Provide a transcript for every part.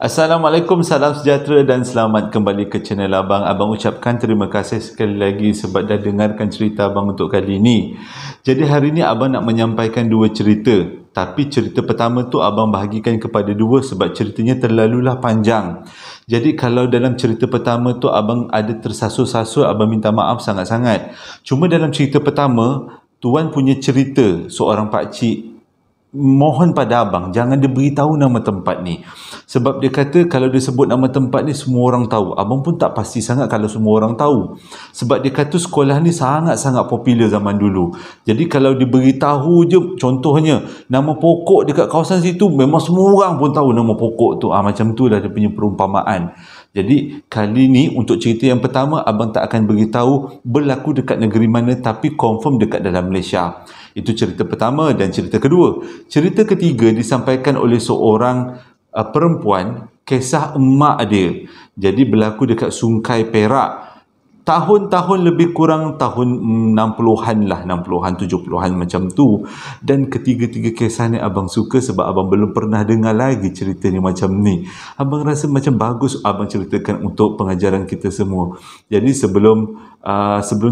Assalamualaikum, salam sejahtera dan selamat kembali ke channel Abang. Abang ucapkan terima kasih sekali lagi sebab dah dengarkan cerita Abang untuk kali ini. Jadi hari ini Abang nak menyampaikan dua cerita. Tapi cerita pertama tu Abang bahagikan kepada dua sebab ceritanya terlalulah panjang. Jadi kalau dalam cerita pertama tu Abang ada tersasul-sasul, Abang minta maaf sangat-sangat. Cuma dalam cerita pertama, Tuan punya cerita seorang pakcik mohon pada abang jangan dia beritahu nama tempat ni, sebab dia kata kalau dia sebut nama tempat ni semua orang tahu. Abang pun tak pasti sangat kalau semua orang tahu, sebab dia kata sekolah ni sangat-sangat popular zaman dulu. Jadi kalau dia beritahu je, contohnya nama pokok dekat kawasan situ, memang semua orang pun tahu nama pokok tu. Macam tu lah dia punya perumpamaan. Jadi kali ni untuk cerita yang pertama, abang tak akan beritahu berlaku dekat negeri mana, tapi confirm dekat dalam Malaysia. Itu cerita pertama. Dan cerita kedua, cerita ketiga disampaikan oleh seorang perempuan, kisah emak dia. Jadi berlaku dekat Sungai Perak. Tahun-tahun lebih kurang tahun 60-an lah, 60-an, 70-an macam tu. Dan ketiga-tiga kisah ni abang suka sebab abang belum pernah dengar lagi cerita ni macam ni. Abang rasa macam bagus abang ceritakan untuk pengajaran kita semua. Jadi sebelum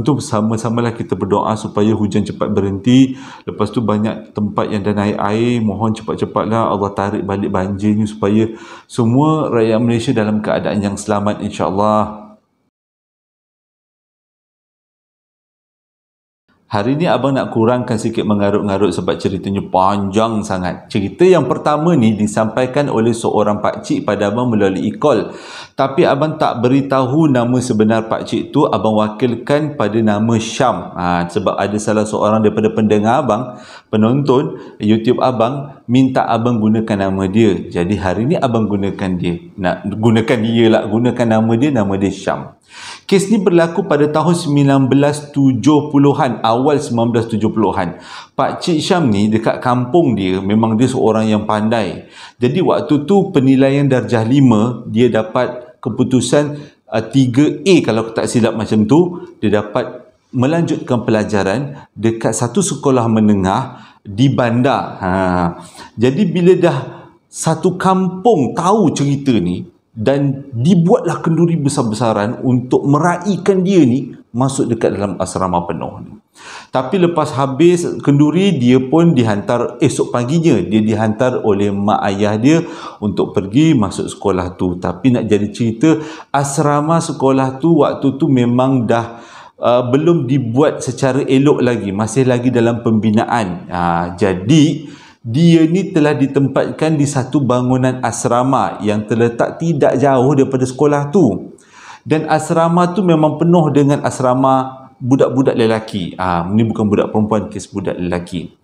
tu sama-samalah kita berdoa supaya hujan cepat berhenti. Lepas tu banyak tempat yang dah naik air, mohon cepat-cepatlah Allah tarik balik banjirnya supaya semua rakyat Malaysia dalam keadaan yang selamat, insya-Allah. Hari ni abang nak kurangkan sikit mengarut-ngarut sebab ceritanya panjang sangat. Cerita yang pertama ni disampaikan oleh seorang pakcik pada abang melalui call. Tapi abang tak beritahu nama sebenar pakcik tu, abang wakilkan pada nama Syam. Sebab ada salah seorang daripada pendengar abang, penonton YouTube abang, minta abang gunakan nama dia. Jadi hari ni abang gunakan dia. Nak gunakan dia lah, gunakan nama dia Syam. Kes ni berlaku pada tahun 1970-an, awal 1970-an. Pakcik Syam ni dekat kampung dia, memang dia seorang yang pandai. Jadi waktu tu penilaian darjah 5, dia dapat keputusan 3A kalau tak silap macam tu. Dia dapat melanjutkan pelajaran dekat satu sekolah menengah di bandar. Jadi bila dah satu kampung tahu cerita ni, dan dibuatlah kenduri besar-besaran untuk meraihkan dia ni masuk dekat dalam asrama penuh ni. Tapi lepas habis kenduri, dia pun dihantar esok paginya, dia dihantar oleh mak ayah dia untuk pergi masuk sekolah tu. Tapi nak jadi cerita, asrama sekolah tu waktu tu memang dah belum dibuat secara elok lagi, masih lagi dalam pembinaan. Jadi dia ni telah ditempatkan di satu bangunan asrama yang terletak tidak jauh daripada sekolah tu. Dan asrama tu memang penuh dengan asrama budak-budak lelaki. Ini bukan budak perempuan, kes budak lelaki.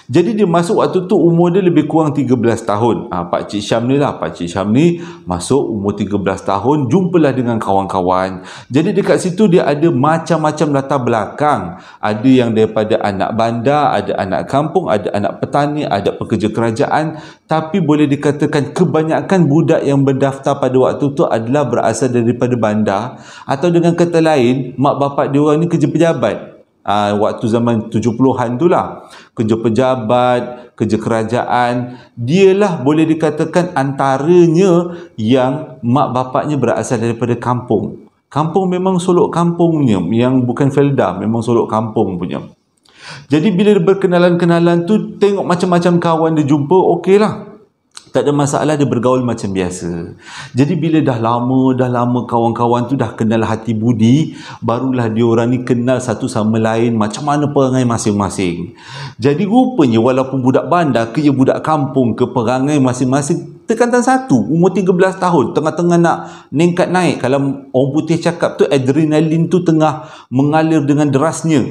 Jadi dia masuk waktu tu umur dia lebih kurang 13 tahun. Pakcik Syam ni lah. Pakcik Syam ni masuk umur 13 tahun, jumpalah dengan kawan-kawan. Jadi dekat situ dia ada macam-macam latar belakang. Ada yang daripada anak bandar, ada anak kampung, ada anak petani, ada pekerja kerajaan. Tapi boleh dikatakan kebanyakan budak yang berdaftar pada waktu tu adalah berasal daripada bandar. Atau dengan kata lain, mak bapak dia orang ni kerja pejabat. Waktu zaman 70-an tu lah, kerja pejabat, kerja kerajaan. Dialah boleh dikatakan antaranya yang mak bapaknya berasal daripada kampung. Kampung memang solok kampungnya, yang bukan felda, memang solok kampung punya. Jadi bila berkenalan-kenalan tu, tengok macam-macam kawan dia jumpa, okey lah, tak ada masalah, dia bergaul macam biasa. Jadi bila dah lama kawan-kawan tu dah kenal hati budi, barulah diorang ni kenal satu sama lain macam mana perangai masing-masing. Jadi rupanya walaupun budak bandar ke budak kampung ke, perangai masing-masing tekankan satu. Umur 13 tahun, tengah-tengah nak ningkat naik. Kalau orang putih cakap tu, adrenalin tu tengah mengalir dengan derasnya.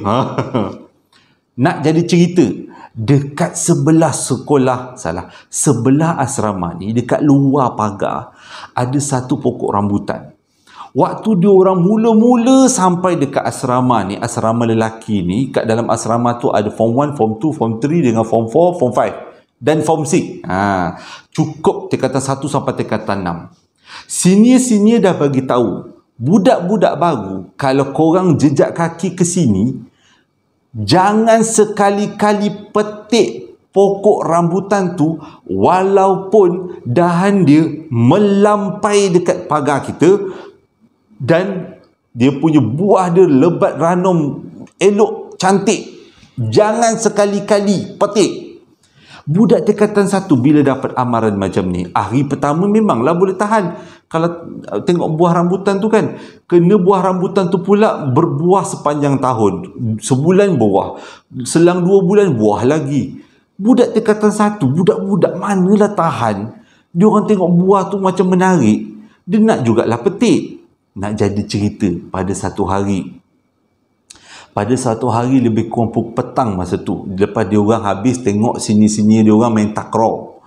Nak jadi cerita, dekat sebelah asrama ni, dekat luar pagar, ada satu pokok rambutan. Waktu dia orang mula-mula sampai dekat asrama ni, asrama lelaki ni, kat dalam asrama tu ada form 1, form 2, form 3 dengan form 4, form 5 dan form 6. Cukup tingkatan 1 sampai tingkatan 6. Senior-senior dah bagi tahu, budak-budak baru, kalau korang jejak kaki ke sini, jangan sekali-kali petik pokok rambutan tu walaupun dahan dia melampai dekat pagar kita dan dia punya buah dia lebat ranum elok cantik, jangan sekali-kali petik. Budak tingkatan 1 bila dapat amaran macam ni, hari pertama memanglah boleh tahan. Kalau tengok buah rambutan tu kan, kena buah rambutan tu pula berbuah sepanjang tahun. Sebulan buah, selang 2 bulan buah lagi. Budak tingkatan 1, budak-budak manalah tahan. Dia orang tengok buah tu macam menarik, dia nak jugalah petik. Nak jadi cerita pada satu hari. Pada satu hari lebih kurang pukul petang masa tu, lepas dia orang habis tengok sini-sini dia orang main takraw.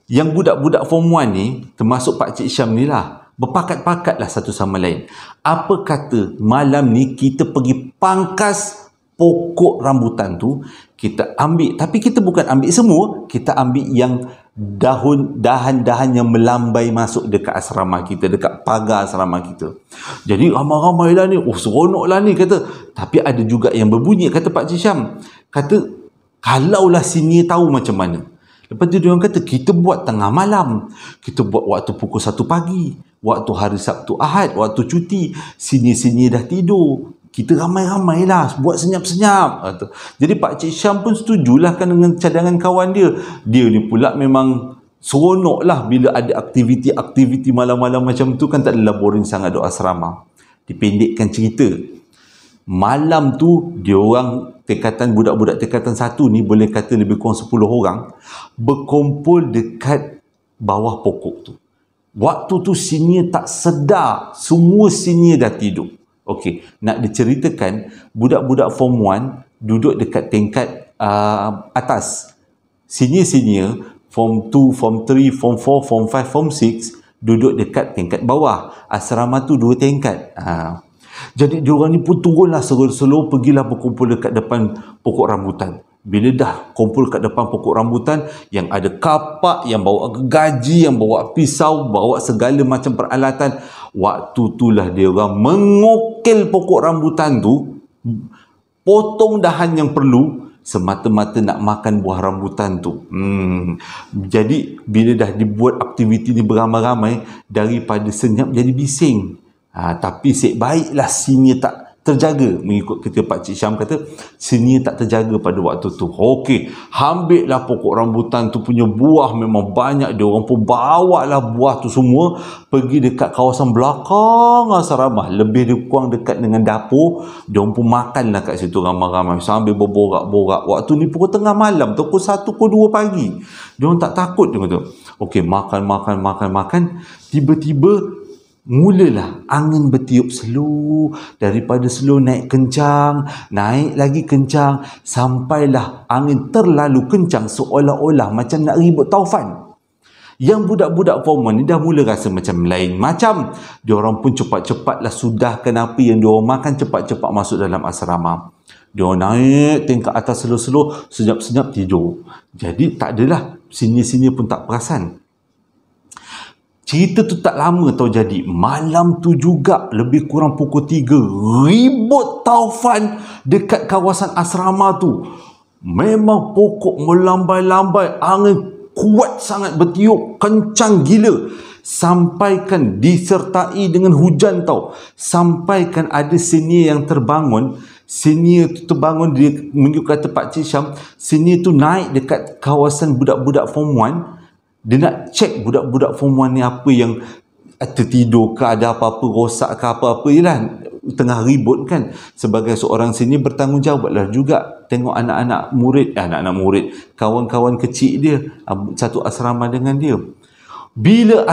Yang budak-budak form 1 ni, termasuk Pak Cik Syam ni lah, berpakat-pakatlah satu sama lain. Apa kata malam ni kita pergi pangkas pokok rambutan tu, kita ambil, tapi kita bukan ambil semua, kita ambil yang dahan-dahan yang melambai masuk dekat asrama kita, dekat pagar asrama kita. Jadi ramai-ramai lah ni, seronok lah ni kata. Tapi ada juga yang berbunyi, kata Pak Cik Syam, kata kalaulah sini tahu macam mana. Lepas tu dia orang kata kita buat tengah malam, kita buat waktu pukul 1 pagi, waktu hari Sabtu Ahad, waktu cuti, sini-sini dah tidur, kita ramai-ramai lah buat senyap-senyap. Jadi Pak Cik Syam pun setujulah kan dengan cadangan kawan dia. Dia ni pula memang seronok lah bila ada aktiviti-aktiviti malam-malam macam tu kan, tak adalah boring sangat duk asrama. Dipendekkan cerita, malam tu dia orang budak-budak tingkatan 1 ni boleh kata lebih kurang 10 orang berkumpul dekat bawah pokok tu. Waktu tu senior tak sedar, semua senior dah tidur. Okey, nak diceritakan, budak-budak form 1 duduk dekat tingkat atas. Senior-senior form 2, form 3, form 4, form 5, form 6 duduk dekat tingkat bawah. Asrama tu 2 tingkat. Jadi diorang ni pun turunlah slow-slow, pergilah berkumpul dekat depan pokok rambutan. Bila dah kumpul kat depan pokok rambutan, yang ada kapak, yang bawa gergaji, yang bawa pisau, bawa segala macam peralatan, waktu itulah dia orang mengukil pokok rambutan tu, potong dahan yang perlu, semata-mata nak makan buah rambutan tu. Jadi bila dah dibuat aktiviti ni beramai-ramai, daripada senyap jadi bising. Tapi baiklah senior tak terjaga. Mengikut kita Pak Cik Syam kata, senior tak terjaga pada waktu tu. Okey, ambillah pokok rambutan tu punya buah, memang banyak. Dia orang pun bawa lah buah tu semua pergi dekat kawasan belakang asrama, lebih kurang dekat dengan dapur. Dia orang pun makan lah kat situ ramai-ramai sambil berborak-borak. Waktu ni pukul tengah malam, pukul 1, pukul 2 pagi. Dia orang tak takut, dia kata. Okey, makan. Tiba-tiba mulalah angin bertiup slow, daripada slow naik kencang, naik lagi kencang, sampailah angin terlalu kencang seolah-olah macam nak ribut taufan. Yang budak-budak form 1 ni dah mula rasa macam lain macam. Diorang pun cepat-cepatlah sudahkan apa yang diorang makan, cepat-cepat masuk dalam asrama. Diorang naik tingkat atas slow-slow, senyap-senyap tidur. Jadi tak adalah, sini-sini pun tak perasan. Cerita tu tak lama tau jadi. Malam tu juga lebih kurang pukul 3, ribut taufan dekat kawasan asrama tu. Memang pokok melambai-lambai, angin kuat sangat bertiup, kencang gila. Sampaikan disertai dengan hujan tau. Sampaikan ada senior yang terbangun. Senior tu terbangun, dia mengikut kata Pak Cik Syam, senior tu naik dekat kawasan budak-budak form 1. Dia nak cek budak-budak form 1 ni apa yang tertidur ke, ada apa-apa rosak ke apa-apa. Yelah, tengah ribut kan. Sebagai seorang sini bertanggungjawablah juga tengok anak-anak murid, kawan-kawan kecil dia, satu asrama dengan dia. Bila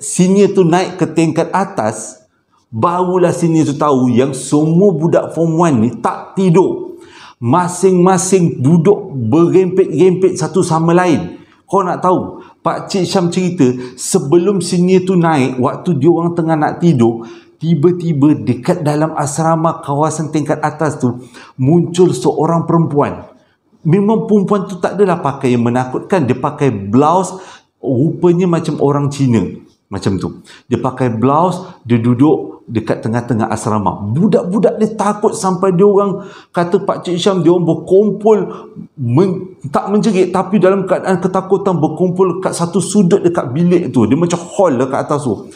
senior tu naik ke tingkat atas, barulah senior tu tahu yang semua budak form 1 ni tak tidur. Masing-masing duduk berempit-rempit satu sama lain. Kau nak tahu, Pak Cik Syam cerita, sebelum senior tu naik, waktu dia orang tengah nak tidur, tiba-tiba dekat dalam asrama kawasan tingkat atas tu, muncul seorang perempuan. Memang perempuan tu tak adalah pakai yang menakutkan. Dia pakai blouse, rupanya macam orang Cina. Macam tu. Dia pakai blouse, dia duduk dekat tengah-tengah asrama. Budak-budak ni takut sampai dia orang kata Pak Cik Syam, dia orang berkumpul tak menjerit tapi dalam keadaan ketakutan, berkumpul kat satu sudut dekat bilik tu. Dia macam hall dekat atas tu.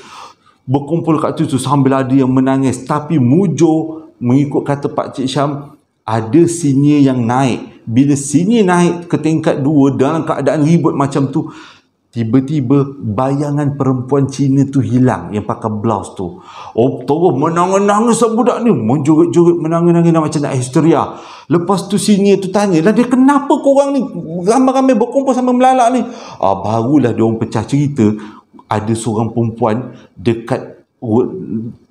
Berkumpul kat situ sambil ada yang menangis. Tapi mujur mengikut kata Pak Cik Syam, ada senior yang naik. Bila senior naik ke tingkat 2 dalam keadaan ribut macam tu, tiba-tiba bayangan perempuan Cina tu hilang yang pakai blouse tu. Oh, terus menangis budak ni, menjerit-jerit, menangis macam nak histeria. Lepas tu senior tu tanya lah dia, kenapa korang ni ramai-ramai berkumpul sama melalak ni? Barulah dia orang pecah cerita, ada seorang perempuan dekat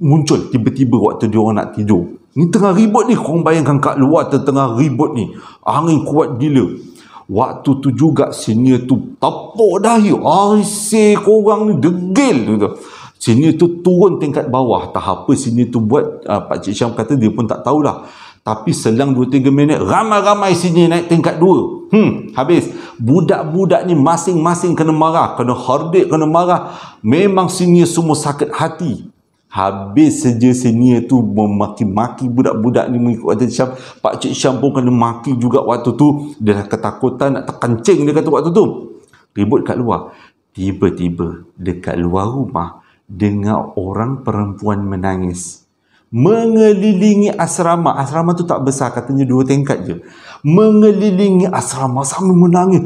muncul tiba-tiba waktu dia orang nak tidur. Ni tengah ribut ni, korang bayangkan kat luar tengah ribut ni, angin kuat gila. Waktu tu juga senior tu tepuk dahi. Asyik korang ni degil tu. Senior tu turun tingkat bawah. Tak apa senior tu buat, Pak Cik Syam kata dia pun tak tahulah. Tapi selang 2-3 minit, ramai-ramai senior naik tingkat 2. Habis. Budak-budak ni masing-masing kena marah, kena hordik, kena marah. Memang senior semua sakit hati. Habis saja senior tu memaki-maki budak-budak ni mengikut kata Syam. Pak Cik Syam pun kena maki juga waktu tu. Dia dah ketakutan nak terkencing, dia kata waktu tu. Ribut kat luar. Tiba-tiba dekat luar rumah dengar orang perempuan menangis. Mengelilingi asrama. Asrama tu tak besar, katanya 2 tingkat je. Mengelilingi asrama sambil menangis.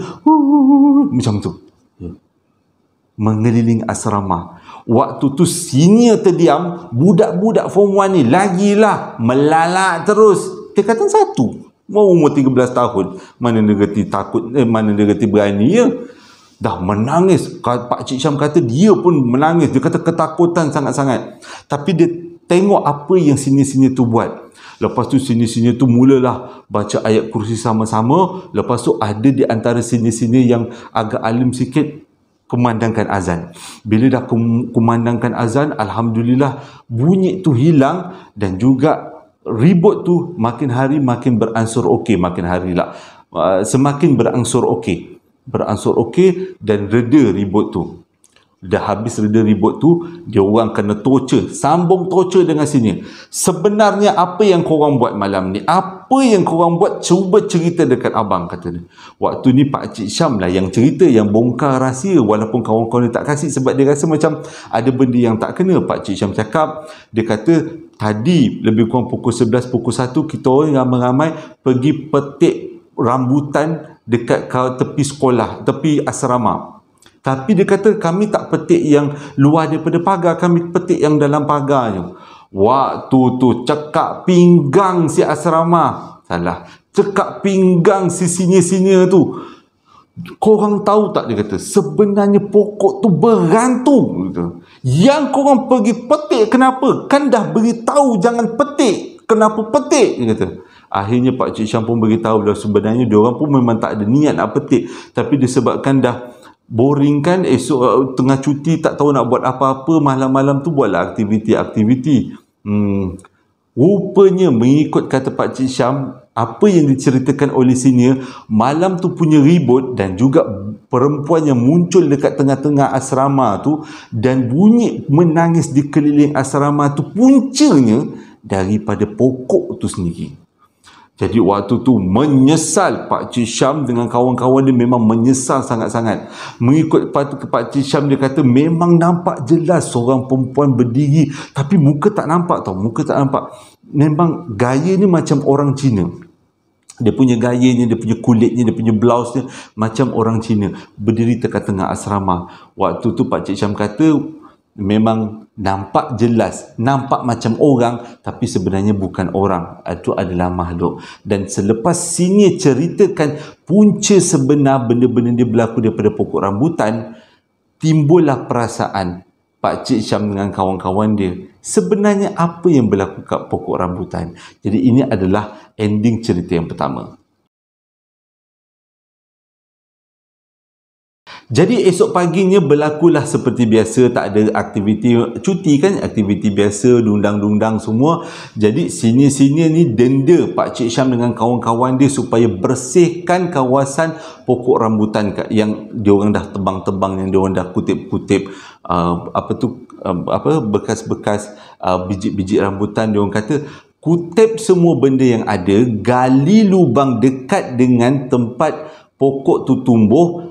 Macam tu. Mengelilingi asrama. Waktu tu senior terdiam, budak-budak form 1 ni lagilah melalak terus. Dia kata satu, mau umur 13 tahun, mana dia kata takut, mana dia kata berani ya. Dah menangis. Pak Cik Syam kata dia pun menangis. Dia kata ketakutan sangat-sangat. Tapi dia tengok apa yang senior-senior tu buat. Lepas tu senior-senior tu mulalah baca ayat kursi sama-sama. Lepas tu ada di antara senior-senior yang agak alim sikit kumandangkan azan. Bila dah kumandangkan azan, alhamdulillah bunyi tu hilang dan juga ribut tu makin hari makin beransur okey, makin hari lah semakin berangsur okey. Beransur okey dan reda ribut tu. Dah habis reda ribut tu, dia orang kena torture, sambung torture dengan sini. Sebenarnya apa yang korang buat malam ni? Apa yang korang buat? Cuba cerita dekat abang, kata dia. Waktu ni Pak Cik Syam lah yang cerita, yang bongkar rahsia, walaupun kawan-kawan dia tak kasih sebab dia rasa macam ada benda yang tak kena. Pak Cik Syam cakap, dia kata tadi lebih kurang pukul 11, pukul 1 kita orang ramai-ramai pergi petik rambutan dekat tepi sekolah, tepi asrama. Tapi dia kata kami tak petik yang luar daripada pagar, kami petik yang dalam pagarnya. Waktu tu cekak pinggang si asrama. Salah. Cekak pinggang si senior-senior tu. Korang tahu tak, dia kata, sebenarnya pokok tu berantung. Gitu. Yang korang pergi petik kenapa? Kan dah beritahu jangan petik. Kenapa petik? Dia kata. Akhirnya Pak Cik Syam pun beritahu bahawa sebenarnya diorang pun memang tak ada niat nak petik. Tapi disebabkan dah boring kan, esok tengah cuti tak tahu nak buat apa-apa, malam-malam tu buatlah aktiviti-aktiviti. Rupanya mengikut kata Pak Cik Syam, apa yang diceritakan oleh senior, malam tu punya ribut dan juga perempuan yang muncul dekat tengah-tengah asrama tu dan bunyi menangis di keliling asrama tu puncanya daripada pokok tu sendiri. Jadi waktu tu menyesal Pak Cik Syam dengan kawan-kawan dia, memang menyesal sangat-sangat. Mengikut Pak Cik Syam, dia kata memang nampak jelas seorang perempuan berdiri tapi muka tak nampak tau, muka tak nampak. Memang gaya ni macam orang Cina. Dia punya gayanya, dia punya kulitnya, dia punya blouse dia macam orang Cina, berdiri tengah-tengah asrama. Waktu tu Pak Cik Syam kata memang nampak jelas, nampak macam orang tapi sebenarnya bukan orang, itu adalah makhluk. Dan selepas sini ceritakan punca sebenar benda-benda dia berlaku daripada pokok rambutan, timbullah perasaan Pak Cik Syam dengan kawan-kawan dia, sebenarnya apa yang berlaku kat pokok rambutan. Jadi ini adalah ending cerita yang pertama. Jadi esok paginya berlakulah seperti biasa, tak ada aktiviti cuti kan, aktiviti biasa, dundang-dundang semua. Jadi sini-sini ni denda Pak Cik Syam dengan kawan-kawan dia supaya bersihkan kawasan pokok rambutan yang diorang dah tebang-tebang, yang diorang dah kutip-kutip bekas-bekas biji-biji rambutan. Diorang kata kutip semua benda yang ada, gali lubang dekat dengan tempat pokok tu tumbuh,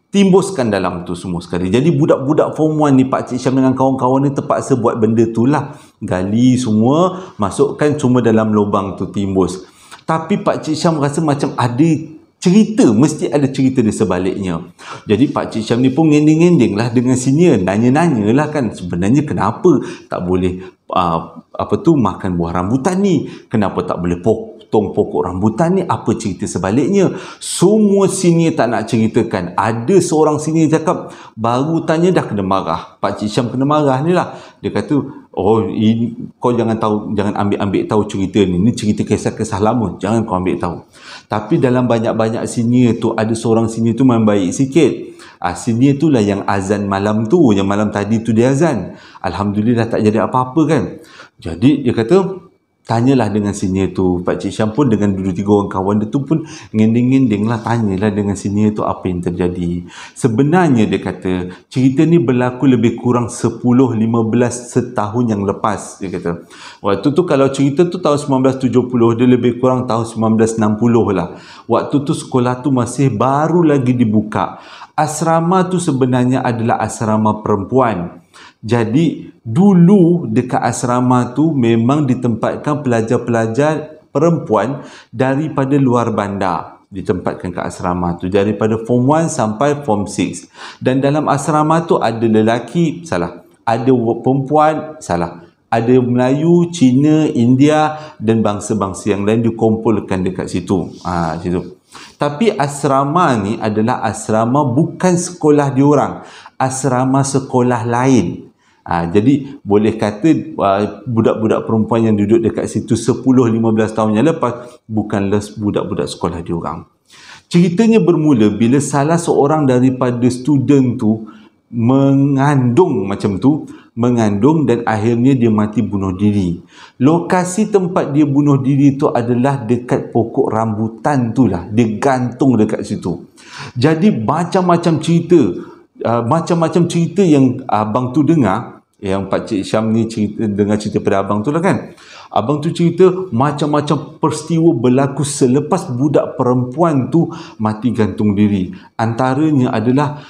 timbuskan dalam tu semua sekali. Jadi budak-budak form 1 ni, Pak Cik Syam dengan kawan-kawan ni terpaksa buat benda tu lah. Gali semua, masukkan semua dalam lubang tu, timbus. Tapi Pak Cik Syam rasa macam ada cerita, mesti ada cerita di sebaliknya. Jadi Pak Cik Syam ni pun ngending-ngending lah dengan senior, nanya-nanya lah kan, sebenarnya kenapa tak boleh makan buah rambutan ni, kenapa tak boleh potong pokok rambutan ni, apa cerita sebaliknya. Semua senior tak nak ceritakan. Ada seorang senior cakap, baru tanya dah kena marah. Pak Cik Syam kena marah ni lah. Dia kata, oh ini, kau jangan ambil tahu cerita ni cerita kisah-kisah lama, jangan kau ambil tahu. Tapi dalam banyak-banyak senior tu, ada seorang senior tu memang baik sikit. Senior tu lah yang azan malam tu, yang malam tadi tu dia azan. Alhamdulillah tak jadi apa-apa kan. Jadi dia kata, tanyalah dengan senior tu. Pak Cik Syam pun dengan 2-3 orang kawan dia tu pun ngending-ngending lah, tanyalah dengan senior tu apa yang terjadi. Sebenarnya dia kata, cerita ni berlaku lebih kurang 10-15 setahun yang lepas. Dia kata, waktu tu kalau cerita tu tahun 1970, dia lebih kurang tahun 1960 lah. Waktu tu sekolah tu masih baru lagi dibuka. Asrama tu sebenarnya adalah asrama perempuan. Jadi dulu dekat asrama tu memang ditempatkan pelajar-pelajar perempuan daripada luar bandar, ditempatkan ke asrama tu, daripada form 1 sampai form 6. Dan dalam asrama tu ada lelaki, salah, ada perempuan, salah, ada Melayu, Cina, India dan bangsa-bangsa yang lain dikumpulkan dekat situ. Situ. Tapi asrama ni adalah asrama bukan sekolah diorang, asrama sekolah lain. Jadi boleh kata budak-budak perempuan yang duduk dekat situ 10-15 tahun yang lepas bukanlah budak-budak sekolah diorang. Ceritanya bermula bila salah seorang daripada student tu mengandung dan akhirnya dia mati bunuh diri. Lokasi tempat dia bunuh diri tu adalah dekat pokok rambutan tu lah, dia gantung dekat situ. Jadi macam-macam cerita yang abang tu dengar, yang Pak Cik Syam ni dengar cerita pada abang tu lah kan. Abang tu cerita macam-macam peristiwa berlaku selepas budak perempuan tu mati gantung diri. Antaranya adalah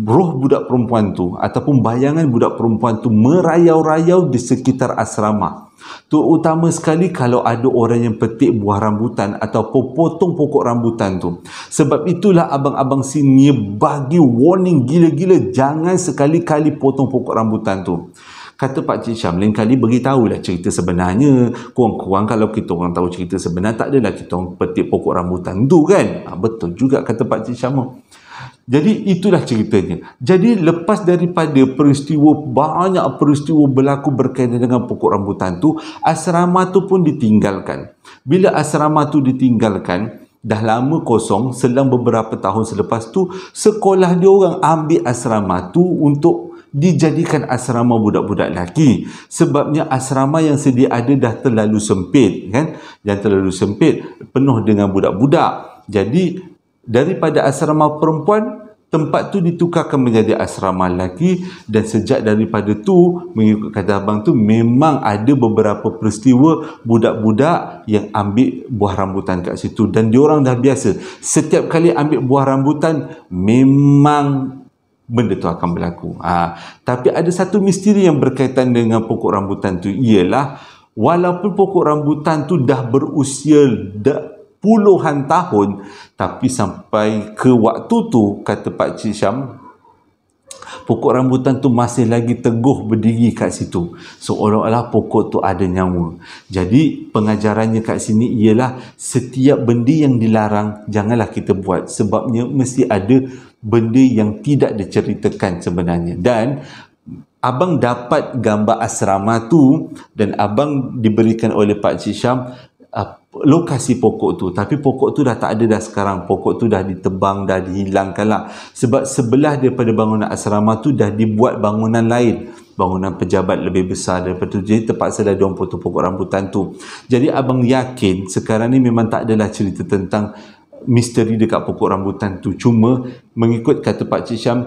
roh budak perempuan tu ataupun bayangan budak perempuan tu merayau-rayau di sekitar asrama. Terutama sekali kalau ada orang yang petik buah rambutan atau potong pokok rambutan tu. Sebab itulah abang-abang sini bagi warning gila-gila, jangan sekali-kali potong pokok rambutan tu. Kata Pak Cik Syam, lain kali beritahulah cerita sebenarnya. Kurang-kurang kalau kita orang tahu cerita sebenar, tak adalah kita orang petik pokok rambutan tu kan. Betul juga kata Pak Cik Syam. Jadi itulah ceritanya. Jadi lepas daripada banyak peristiwa berlaku berkaitan dengan pokok rambutan tu, asrama tu pun ditinggalkan. Bila asrama tu ditinggalkan, dah lama kosong, selang beberapa tahun selepas tu, sekolah dia orang ambil asrama tu untuk dijadikan asrama budak-budak lelaki. Sebabnya asrama yang sedia ada dah terlalu sempit kan, penuh dengan budak-budak. Jadi daripada asrama perempuan, tempat tu ditukarkan menjadi asrama lelaki. Dan sejak daripada tu, mengikut kata abang tu, memang ada beberapa peristiwa budak-budak yang ambil buah rambutan kat situ. Dan diorang dah biasa, setiap kali ambil buah rambutan memang benda tu akan berlaku. Tapi ada satu misteri yang berkaitan dengan pokok rambutan tu, ialah walaupun pokok rambutan tu dah berusia puluhan tahun, tapi sampai ke waktu tu, kata Pak Cik Syam, pokok rambutan tu masih lagi teguh berdiri kat situ, seolah-olah pokok tu ada nyawa. Jadi pengajarannya kat sini ialah setiap benda yang dilarang janganlah kita buat, sebabnya mesti ada benda yang tidak diceritakan sebenarnya. Dan abang dapat gambar asrama tu dan abang diberikan oleh Pak Cik Syam lokasi pokok tu, tapi pokok tu dah tak ada dah sekarang. Pokok tu dah ditebang, dah dihilangkan lah, sebab sebelah daripada bangunan asrama tu dah dibuat bangunan lain, bangunan pejabat lebih besar daripada tu. Jadi terpaksa dah diorang potong pokok rambutan tu. Jadi abang yakin sekarang ni memang tak adalah cerita tentang misteri dekat pokok rambutan tu. Cuma mengikut kata Pak Cik Syam,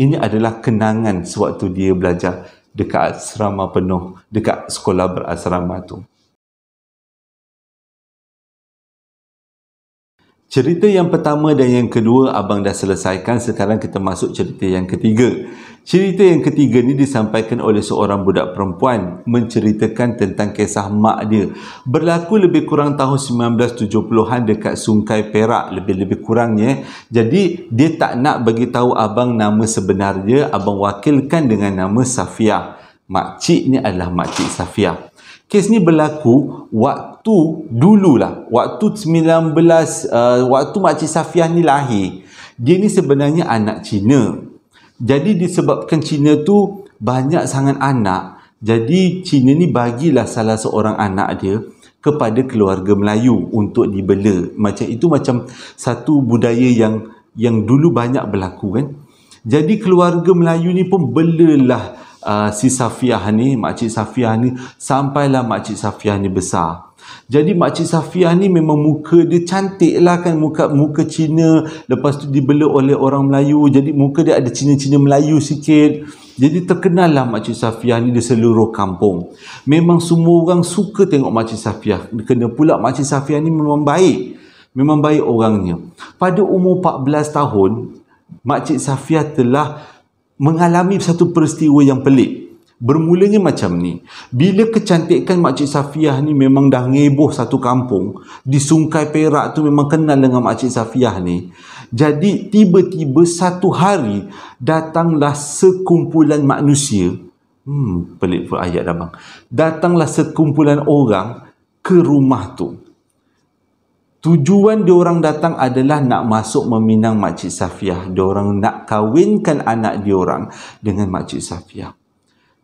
ini adalah kenangan sewaktu dia belajar dekat asrama penuh, dekat sekolah berasrama tu. Cerita yang pertama dan yang kedua abang dah selesaikan. Sekarang kita masuk cerita yang ketiga. Cerita yang ketiga ni disampaikan oleh seorang budak perempuan, menceritakan tentang kisah mak dia. Berlaku lebih kurang tahun 1970-an dekat Sungai Perak, lebih-lebih kurangnya. Jadi dia tak nak bagi tahu abang nama sebenar dia, abang wakilkan dengan nama Safiah. Makcik ni adalah Makcik Safiah. Kes ni berlaku waktu dululah, waktu waktu Makcik Safiah ni lahir. Dia ni sebenarnya anak Cina. Jadi disebabkan Cina tu banyak sangat anak, jadi Cina ni bagilah salah seorang anak dia kepada keluarga Melayu untuk dibela. Macam itu, macam satu budaya yang dulu banyak berlaku kan. Jadi keluarga Melayu ni pun belalah si Safiah ni, Makcik Safiah ni, sampailah Makcik Safiah ni besar. Jadi Makcik Safiah ni memang muka dia cantik lah kan, muka Cina, lepas tu dibela oleh orang Melayu, jadi muka dia ada Cina-Cina Melayu sikit. Jadi terkenal lah Makcik Safiah ni di seluruh kampung. Memang semua orang suka tengok Makcik Safiah. Kena pula Makcik Safiah ni memang baik orangnya. Pada umur 14 tahun, Makcik Safiah telah mengalami satu peristiwa yang pelik. Bermulanya macam ni. Bila kecantikan Makcik Safiah ni memang dah ngeboh satu kampung. Di Sungai Perak tu memang kenal dengan Makcik Safiah ni. Jadi tiba-tiba satu hari datanglah sekumpulan manusia. Pelik pun ayat dah bang. Datanglah sekumpulan orang ke rumah tu. Tujuan diorang datang adalah nak masuk meminang Makcik Safiah. Diorang nak kahwinkan anak diorang dengan Makcik Safiah.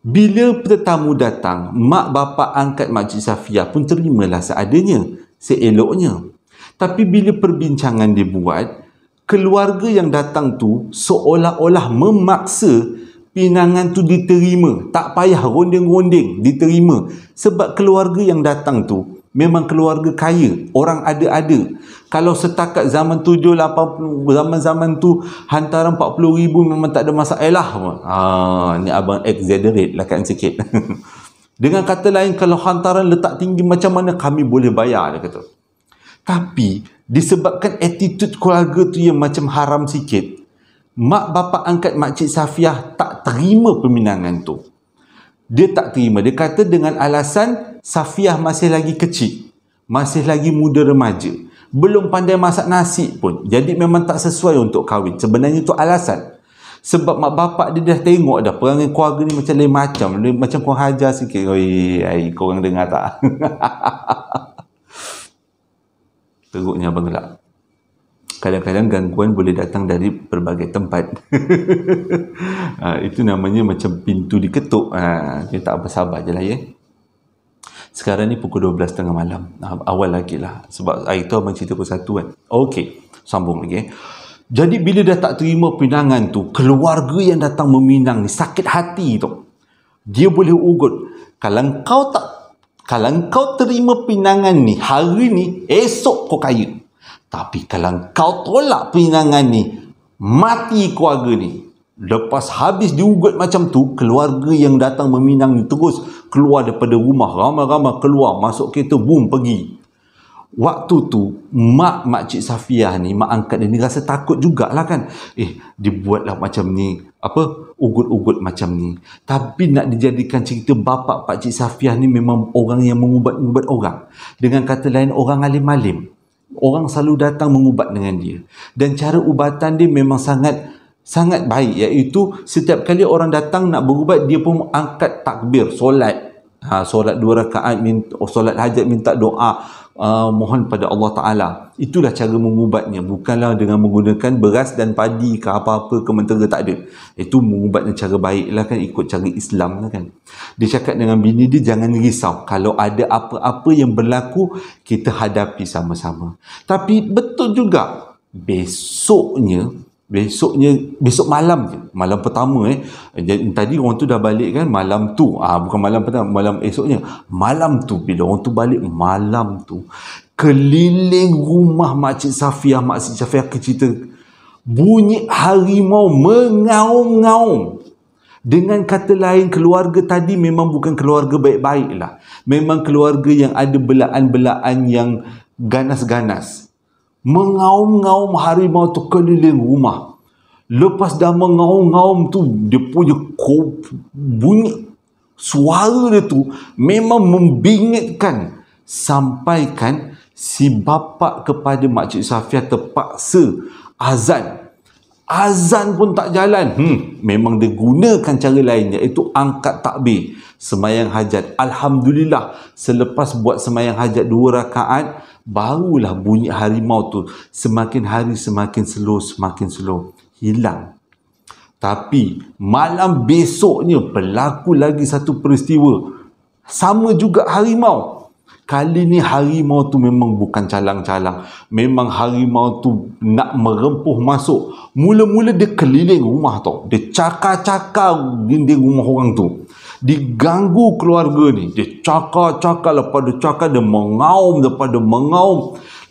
Bila tetamu datang, mak bapa angkat Makcik Safiah pun terimalah seadanya, seeloknya. Tapi bila perbincangan dibuat, keluarga yang datang tu seolah-olah memaksa pinangan tu diterima. Tak payah rondeng-rondeng, diterima. Sebab keluarga yang datang tu memang keluarga kaya, orang ada-ada. Kalau setakat zaman 70-80, zaman-zaman tu hantaran 40,000 memang tak ada masalah. Ni abang exaggerate lah kan sikit. Dengan kata lain, kalau hantaran letak tinggi macam mana kami boleh bayar, dia kata. Tapi disebabkan attitude keluarga tu yang macam haram sikit, mak bapa angkat Makcik Safiah tak terima peminangan tu. Dia tak terima. Dia kata dengan alasan Safiah masih lagi kecil, masih lagi muda remaja, belum pandai masak nasi pun, jadi memang tak sesuai untuk kahwin. Sebenarnya itu alasan. Sebab mak bapak dia dah tengok dah perangai keluarga ni macam lain macam kurang hajar sikit. Korang dengar tak? Teruknya abang gelak. Kadang-kadang gangguan boleh datang dari berbagai tempat. Itu namanya macam pintu diketuk. Kita tak bersabar je lah ya. Sekarang ni pukul 12.30 malam. Awal lagi lah. Sebab hari tu abang cerita pukul 1 kan. Okey, sambung lagi. Jadi bila dah tak terima pinangan tu, keluarga yang datang meminang ni sakit hati tu. Dia boleh ugut. Kalau kau terima pinangan ni hari ni, esok kau kaya. Tapi kalau kau tolak pinangan ni, mati keluarga ni. Lepas habis diugut macam tu, keluarga yang datang meminang ni terus keluar daripada rumah. Ramai-ramai keluar, masuk kereta, boom, pergi. Waktu tu, Makcik Safiah ni, mak angkat dia ni rasa takut jugalah kan. Dibuatlah macam ni, ugut-ugut macam ni. Tapi nak dijadikan cerita, bapa Pakcik Safiah ni memang orang yang mengubat-ubat orang. Dengan kata lain, orang alim-alim. Orang selalu datang mengubat dengan dia. Dan cara ubatan dia memang sangat baik, iaitu setiap kali orang datang nak berubat, dia pun angkat takbir, solat. Solat 2 rakaat, solat hajat minta doa. mohon pada Allah Ta'ala. Itulah cara mengubatnya, bukanlah dengan menggunakan beras dan padi ke apa-apa ke mentera, tak ada. Itu mengubatnya cara baik lah kan, ikut cara Islam lah kan. Dia cakap dengan bini dia, jangan risau, kalau ada apa-apa yang berlaku, kita hadapi sama-sama. Tapi betul juga, besok malam je, malam pertama tadi orang tu dah balik kan, malam tu bukan malam pertama, malam esoknya, malam tu bila orang tu balik, malam tu keliling rumah Makcik Safiah cerita bunyi harimau mengaum-ngaum. Dengan kata lain, keluarga tadi memang bukan keluarga baik-baik lah, memang keluarga yang ada belaan-belaan yang ganas-ganas. Mengaum-ngaum harimau tu keliling rumah. Lepas dah mengaum-ngaum tu, dia punya bunyi suara dia tu memang membingitkan, sampaikan si bapa kepada Makcik Safiah terpaksa azan pun tak jalan. Memang dia gunakan cara lain, iaitu angkat takbir, sembahyang hajat. Alhamdulillah, selepas buat sembahyang hajat 2 rakaat, barulah bunyi harimau tu semakin hari semakin slow hilang. Tapi malam besoknya berlaku lagi satu peristiwa, sama juga harimau. Kali ni harimau tu memang bukan calang-calang, memang harimau tu nak merempuh masuk. Mula-mula dia keliling rumah tau, dia cakar-cakar dinding rumah orang tu, diganggu keluarga ni. Dia cakar-cakar, lepas dia cakar, dia mengaum,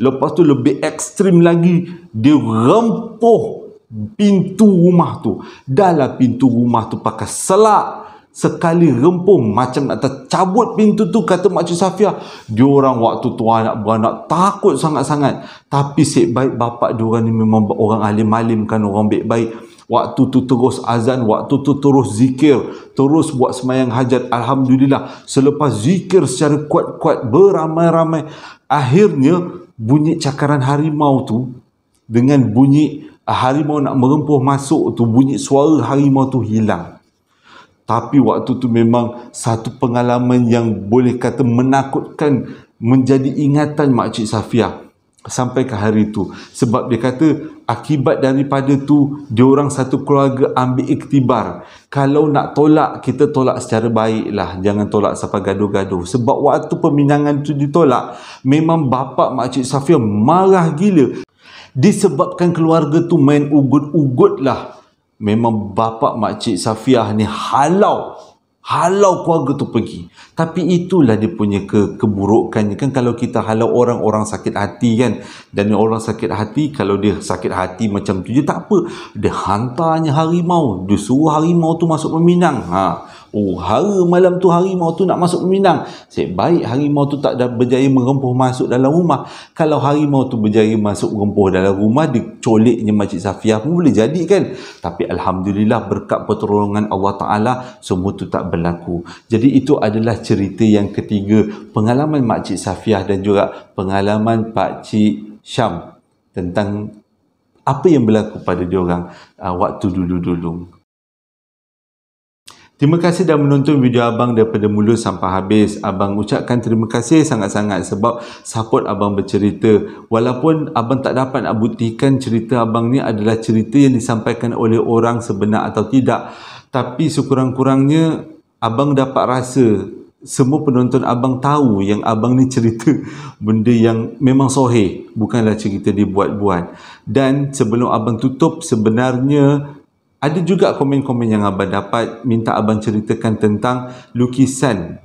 lepas tu lebih ekstrim lagi, dia rempuh pintu rumah tu. Dahlah pintu rumah tu pakai selak, sekali rempuh macam nak tercabut pintu tu, kata Makcik Safiah. Diorang waktu tu anak-beranak takut sangat-sangat. Tapi sik baik bapak diorang ni memang orang alim-alim kan, orang baik-baik. Waktu tu terus azan, waktu tu terus zikir, terus buat sembahyang hajat. Alhamdulillah, selepas zikir secara kuat-kuat beramai-ramai, akhirnya bunyi cakaran harimau tu dengan bunyi harimau nak merempuh masuk tu, bunyi suara harimau tu hilang. Tapi waktu tu memang satu pengalaman yang boleh kata menakutkan, menjadi ingatan Makcik Safiah sampai ke hari tu. Sebab dia kata akibat daripada tu, diorang satu keluarga ambil iktibar, kalau nak tolak, kita tolak secara baik lah, jangan tolak sampai gaduh-gaduh. Sebab waktu peminangan tu ditolak, memang bapa Makcik Safiah marah gila, disebabkan keluarga tu main ugut-ugut lah. Memang bapa Makcik Safiah ni halau keluarga tu pergi. Tapi itulah dia punya keburukannya kan. Kalau kita halau orang sakit hati kan, dan orang sakit hati, kalau dia sakit hati macam tu je tak apa, dia hantarnya harimau, dia suruh harimau tu masuk meminang. Hara malam tu harimau tu nak masuk meminang. Baik harimau tu tak dah berjaya merempuh masuk dalam rumah. Kalau harimau tu berjaya masuk merempuh dalam rumah, dicoliknya Makcik Safiah pun boleh jadi kan. Tapi Alhamdulillah, berkat pertolongan Allah Ta'ala, semua tu tak berlaku. Jadi itu adalah cerita yang ketiga, pengalaman Makcik Safiah dan juga pengalaman Pakcik Syam tentang apa yang berlaku pada diorang waktu dulu-dulu. Terima kasih dah menonton video abang daripada mula sampai habis. Abang ucapkan terima kasih sangat-sangat sebab support abang bercerita. Walaupun abang tak dapat nak buktikan cerita abang ni adalah cerita yang disampaikan oleh orang sebenar atau tidak, tapi sekurang-kurangnya abang dapat rasa semua penonton abang tahu yang abang ni cerita benda yang memang sahih, bukanlah cerita dibuat-buat. Dan sebelum abang tutup, sebenarnya ada juga komen-komen yang abang dapat minta abang ceritakan tentang lukisan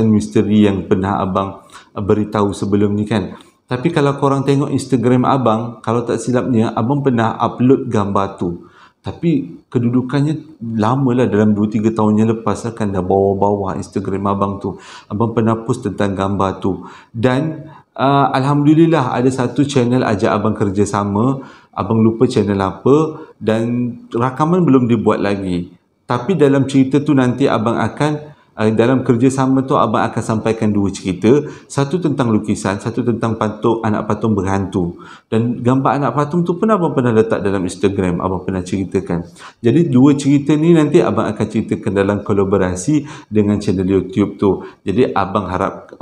misteri yang pernah abang beritahu sebelum ni kan. Tapi kalau korang tengok Instagram abang, kalau tak silapnya abang pernah upload gambar tu. Tapi kedudukannya lama lah, dalam 2-3 tahun yang lepas kan dah bawah-bawah Instagram abang tu. Abang pernah post tentang gambar tu. Dan Alhamdulillah ada satu channel ajak abang kerjasama. Abang lupa channel apa dan rakaman belum dibuat lagi. Tapi dalam cerita tu nanti abang akan dalam kerjasama tu abang akan sampaikan 2 cerita, satu tentang lukisan, satu tentang anak patung berhantu, dan gambar anak patung tu pun abang pernah letak dalam Instagram, abang pernah ceritakan. Jadi 2 cerita ni nanti abang akan ceritakan dalam kolaborasi dengan channel YouTube tu. Jadi abang harap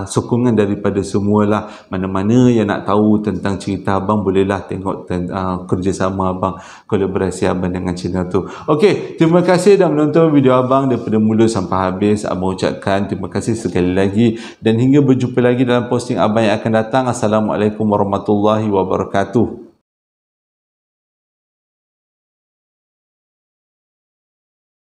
sokongan daripada semualah. Mana-mana yang nak tahu tentang cerita abang, bolehlah tengok kerjasama abang, kolaborasi abang dengan channel tu. Okey, terima kasih dah menonton video abang daripada mula sampai habis. Abang ucapkan terima kasih sekali lagi, dan hingga berjumpa lagi dalam posting abang yang akan datang. Assalamualaikum warahmatullahi wabarakatuh.